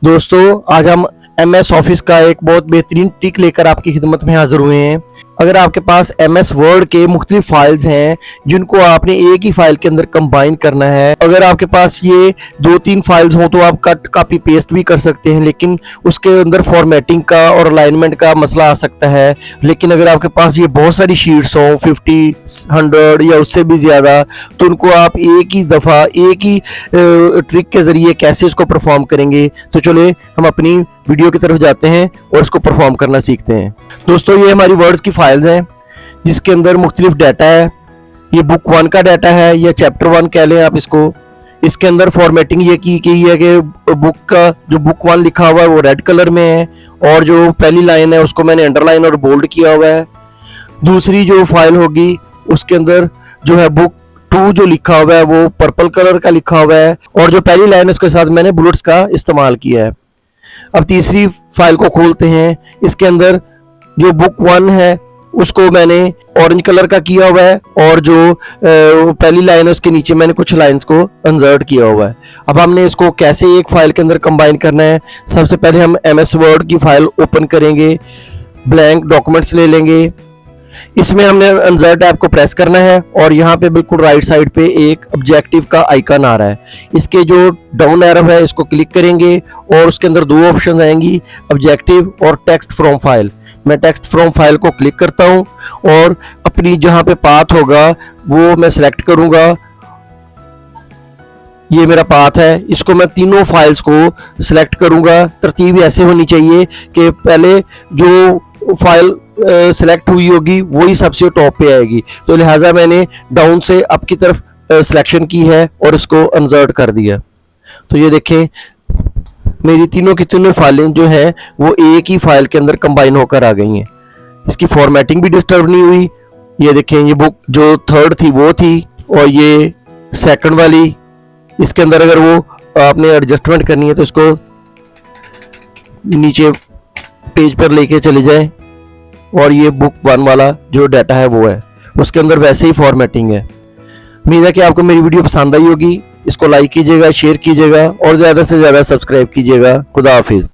दोस्तों आज हम MS ऑफिस का एक बहुत बेहतरीन ट्रिक लेकर आपकी खिदमत में हाजिर हुए हैं। अगर आपके पास MS वर्ड के मुख्तलिफ फाइल्स हैं जिनको आपने एक ही फाइल के अंदर कंबाइन करना है, अगर आपके पास ये 2-3 फाइल्स हों तो आप कट कॉपी पेस्ट भी कर सकते हैं, लेकिन उसके अंदर फॉर्मेटिंग का और अलाइनमेंट का मसला आ सकता है। लेकिन अगर आपके पास ये बहुत सारी शीट्स हों 50, 100 या उससे भी ज़्यादा, तो उनको आप एक ही दफ़ा एक ही ट्रिक के ज़रिए कैसे इसको परफॉर्म करेंगे। तो चले हम अपनी वीडियो की तरफ जाते हैं और इसको परफॉर्म करना सीखते हैं। दोस्तों ये हमारी वर्ड्स की फाइल्स हैं जिसके अंदर मुख्तलिफ डाटा है। ये बुक 1 का डाटा है या चैप्टर 1 कह लें आप इसको। इसके अंदर फॉर्मेटिंग ये की गई है कि बुक का जो बुक 1 लिखा हुआ है वो रेड कलर में है और जो पहली लाइन है उसको मैंने अंडरलाइन और बोल्ड किया हुआ है। दूसरी जो फाइल होगी उसके अंदर जो है बुक 2 जो लिखा हुआ है वो पर्पल कलर का लिखा हुआ है और जो पहली लाइन है उसके साथ मैंने बुलेट्स का इस्तेमाल किया है। अब तीसरी फाइल को खोलते हैं। इसके अंदर जो बुक 1 है उसको मैंने ऑरेंज कलर का किया हुआ है और जो पहली लाइन है उसके नीचे मैंने कुछ लाइंस को इंसर्ट किया हुआ है। अब हमने इसको कैसे एक फाइल के अंदर कंबाइन करना है। सबसे पहले हम MS वर्ड की फाइल ओपन करेंगे, ब्लैंक डॉक्यूमेंट्स ले लेंगे। इसमें हमने इंसर्ट टैब को प्रेस करना है और यहाँ पे बिल्कुल राइट साइड पे एक ऑब्जेक्टिव का आइकन आ रहा है। इसके जो डाउन एरो है इसको क्लिक करेंगे और उसके अंदर 2 ऑप्शन आएंगी, ऑब्जेक्टिव और टेक्स्ट फ्रॉम फाइल। मैं टेक्स्ट फ्रॉम फाइल को क्लिक करता हूँ और अपनी जहाँ पे पाथ होगा वो मैं सिलेक्ट करूँगा। ये मेरा पाथ है, इसको मैं तीनों फाइल्स को सिलेक्ट करूँगा। तरतीब ऐसे होनी चाहिए कि पहले जो फाइल सिलेक्ट हुई होगी वही सबसे टॉप पे आएगी, तो लिहाजा मैंने डाउन से अप की तरफ सिलेक्शन की है और इसको इंसर्ट कर दिया। तो ये देखें मेरी तीनों की तीनों फाइलें जो हैं वो एक ही फाइल के अंदर कंबाइन होकर आ गई हैं। इसकी फॉर्मेटिंग भी डिस्टर्ब नहीं हुई। ये देखें ये बुक जो 3rd थी वो थी और ये 2nd वाली। इसके अंदर अगर वो आपने एडजस्टमेंट करनी है तो इसको नीचे पेज पर लेके चले जाएं और ये बुक 1 वाला जो डाटा है वो है, उसके अंदर वैसे ही फॉर्मेटिंग है। उम्मीद है कि आपको मेरी वीडियो पसंद आई होगी। इसको लाइक कीजिएगा, शेयर कीजिएगा और ज़्यादा से ज़्यादा सब्सक्राइब कीजिएगा। खुदा हाफिज़।